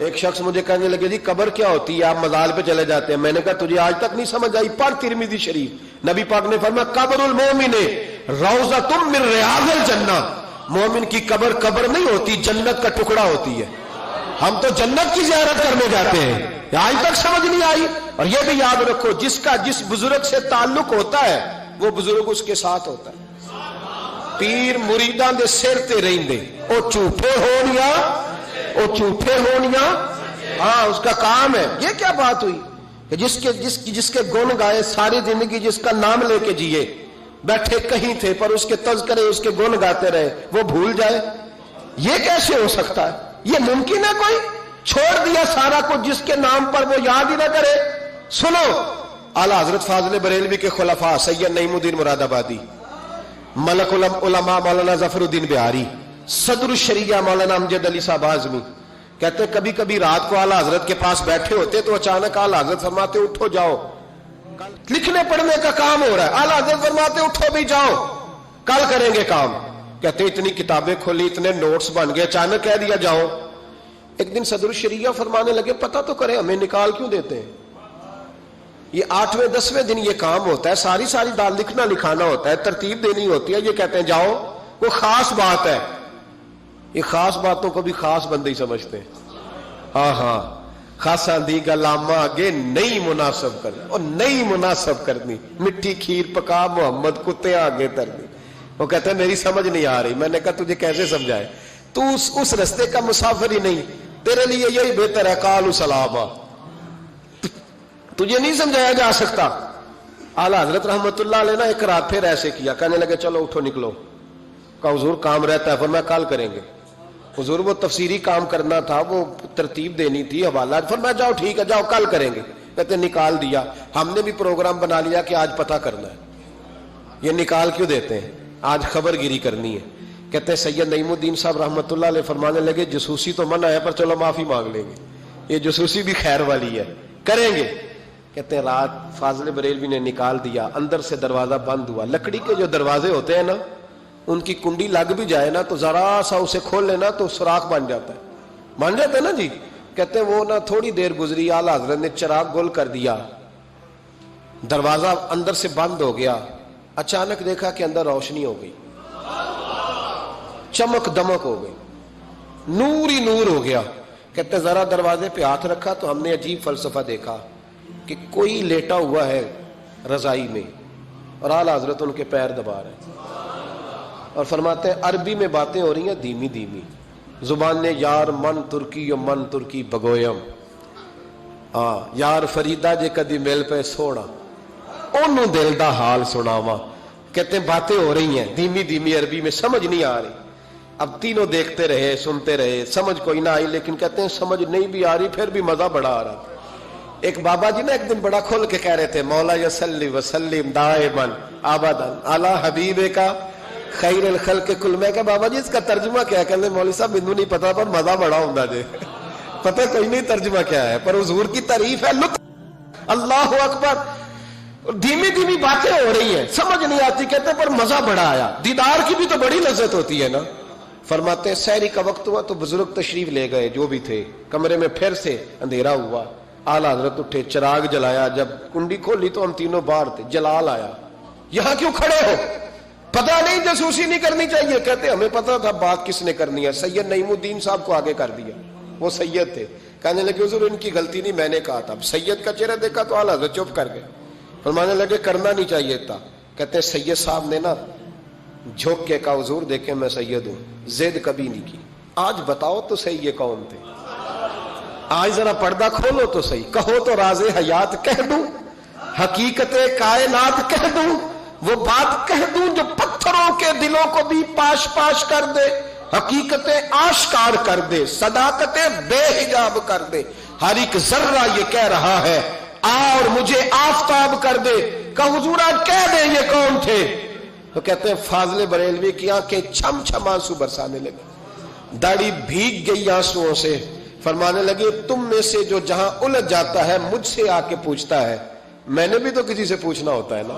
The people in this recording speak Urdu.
ایک شخص مجھے کہنے لگے جی قبر کیا ہوتی ہے، آپ مزار پہ چلے جاتے ہیں. میں نے کہا تجھے آج تک نہیں سمجھ آئی، پڑھ ترمذی شریف. نبی پاک نے فرمایا قبر المومن روضۃ من ریاض الجنہ. مومن کی قبر قبر نہیں ہوتی، جنت کا ٹکڑا ہوتی ہے. ہم تو جنت کی زیارت کرنے جاتے ہیں. آج تک سمجھ نہیں آئی. اور یہ بھی یاد رکھو جس کا جس بزرگ سے تعلق ہوتا ہے وہ بزرگ اس کے ساتھ ہوتا ہے. پیر مریداں دے سر تے رہندے، او جھوٹے ہونیاں ہاں اس کا کام ہے. یہ کیا بات ہوئی کہ جس کے گن گائے ساری زندگی، جس کا نام لے کے جیے، بیٹھے کہیں تھے پر اس کے تذکرے اس کے گن گاتے رہے، وہ بھول جائے؟ یہ کیسے ہو سکتا ہے؟ یہ ممکن ہے؟ کوئی چھوڑ دیا سارا کچھ جس کے نام پر وہ یاد ہی نہ کرے. سنو اعلیٰ حضرت فاضل بریلوی کے خلفاء سید نعیم الدین مراد آبادی، ملک العلماء مولانا ظفر الدین بہاری، صدر الشریعہ مولانا امجد علی صاحب اعظمی کہتے کبھی کبھی رات کو اعلیٰ حضرت کے پاس بیٹھے ہوتے تو اچانک اعلیٰ حضرت فرماتے اٹھو جاؤ، لکھنے پڑھنے کا کام ہو رہا ہے. اعلیٰ حضرت فرماتے اٹھو بھی جاؤ، کل کریں گے کام. کہتے اتنی کتابیں کھولی، اتنے نوٹس بن گئے، اچانک کہہ دیا جاؤ. ایک دن صدر الشریعہ فرمانے لگے پتہ تو کریں ہمیں نکال کیوں دیتے ہیں؟ یہ 8ویں 10ویں دن یہ کام ہوتا ہے، ساری دال لکھنا لکھانا ہوتا ہے، ترتیب دینی ہوتی ہے. یہ کہتے ہیں جاؤ، وہ خاص بات ہے. یہ خاص باتوں کو بھی خاص بندے ہی سمجھتے ہیں. ہاں خاصا دی گلاما آگے نئی مناسب کرنی، اور نئی مناسب کرنی، مٹھی کھیر پکا محمد کتے آگے ترنی. وہ کہتے ہیں میری سمجھ نہیں آ رہی. میں نے کہا تجھے کیسے سمجھائے؟ تو اس رستے کا مسافر ہی نہیں، تیرے لیے یہی بہتر ہے قالوا سلاما. تجھے نہیں سمجھایا جا سکتا. اعلیٰ حضرت رحمت اللہ علیہ نے ایک رات پھر ایسے کیا، کہنے لگے چلو اٹھو نکلو. کہا حضور کام رہتا ہے. فرمایا کل کریں گے. حضور وہ تفسیری کام کرنا تھا، وہ ترتیب دینی تھی، حوالہ. فرمایا جاؤ ٹھیک ہے جاؤ کل کریں گے. کہتے نکال دیا. ہم نے بھی پروگرام بنا لیا کہ آج پتہ کرنا ہے. یہ نکال کیوں دیتے ہیں؟ آج خبر گیری کرنی ہے. کہتے ہیں سید نعیم الدین صاحب رحمت اللہ علیہ فرمانے لگے جاسوسی تو منع ہے پر چلو معافی مانگ لیں گے، یہ جاسوسی بھی خیر والی ہے، کریں گے. کہتے ہیں رات فاضل بریلوی نے نکال دیا، اندر سے دروازہ بند ہوا. لکڑی کے جو دروازے ہوتے ہیں نا، ان کی کنڈی لگ بھی جائے نا تو ذرا سا اسے کھول لینا تو سوراخ بن جاتا ہے. مان جاتا ہے نا جی. کہتے ہیں وہ نا تھوڑی دیر گزری، اعلیٰ حضرت نے چراغ گول کر دیا، دروازہ اندر سے بند ہو گیا. اچانک دیکھا کہ اندر روشنی ہو گئی، چمک دمک ہو گئی، نور ہی نور ہو گیا. کہتے ہیں ذرا دروازے پہ ہاتھ رکھا تو ہم نے عجیب فلسفہ دیکھا کہ کوئی لیٹا ہوا ہے رضائی میں اور اعلیٰ حضرت ان کے پیر دبا رہے ہیں اور فرماتے ہیں عربی میں باتیں ہو رہی ہیں دھیمی دھیمی. زبان نے یار من ترکی و من ترکی بگویم، یار فریدہ جے کدی مل پہ سونا انہوں دل دا حال سناواں. کہتے ہیں باتیں ہو رہی ہیں دھیمی دھیمی عربی میں، سمجھ نہیں آ رہی. اب تینوں دیکھتے رہے سنتے رہے، سمجھ کوئی نہ آئی. لیکن کہتے ہیں سمجھ نہیں بھی آ رہی پھر بھی مزہ بڑا آ رہا. ایک بابا جی نا ایک دن بڑا کھول کے کہہ رہے تھے مولا یصلی وسلم دائما ابدا علی حبیبے کا خیر الخلق کل. میں کہ بابا جی اس کا ترجمہ کیا ہے؟ کہتے ہیں مولوی صاحب مینوں نہیں پتا پر مزہ بڑا ہوندا جے. پتہ کوئی نہیں ترجمہ کیا ہے پر حضور کی تعریف ہے، لطف. اللہ اکبر. دھیمی دھیمی باتیں ہو رہی ہیں، سمجھ نہیں آتی. کہتے ہیں پر مزہ بڑا آیا. دیدار کی بھی تو بڑی لذت ہوتی ہے نا. فرماتے ہیں سحری کا وقت ہوا تو بزرگ تشریف لے گئے جو بھی تھے. کمرے میں پھر سے اندھیرا ہوا. اعلیٰ حضرت اٹھے، چراغ جلایا. جب کنڈی کھولی تو ہم تینوں باہر تھے. جلال آیا، یہاں کیوں کھڑے ہو؟ پتہ نہیں جاسوسی نہیں کرنی چاہیے. کہتے ہمیں پتہ تھا بات کس نے کرنی ہے. سید نعیم الدین صاحب کو آگے کر دیا. وہ سید تھے. کہنے لگے حضور ان کی غلطی نہیں، میں نے کہا تھا. سید کا چہرہ دیکھا تو اعلیٰ حضرت چپ کر گئے. فرمانے لگے کرنا نہیں چاہیے تھا. کہتے ہیں سید صاحب نے نا جھوک کے کہا حضور دیکھیں میں سید ہوں، زید کبھی نہیں کی. آج بتاؤ تو صحیح یہ کون تھے؟ آج ذرا پردہ کھولو تو صحیح. کہو تو راز حیات کہہ دوں، حقیقت کائنات کہہ دوں، وہ بات کہہ دوں جو پتھروں کے دلوں کو بھی پاش پاش کر دے، حقیقت آشکار کر دے، صداقت بے حجاب کر دے. ہر ایک ذرہ یہ کہہ رہا ہے اور مجھے آفتاب کر دے. کہ حضور آج کہہ دے یہ کون تھے؟ تو کہتے ہیں فاضل بریلوی کی آنکھیں چھم چھم آنسو برسانے لگے، داڑھی بھیگ گئی آنسوؤں سے. فرمانے لگے تم میں سے جو جہاں الجھ جاتا ہے مجھ سے آ کے پوچھتا ہے، میں نے بھی تو کسی سے پوچھنا ہوتا ہے نا.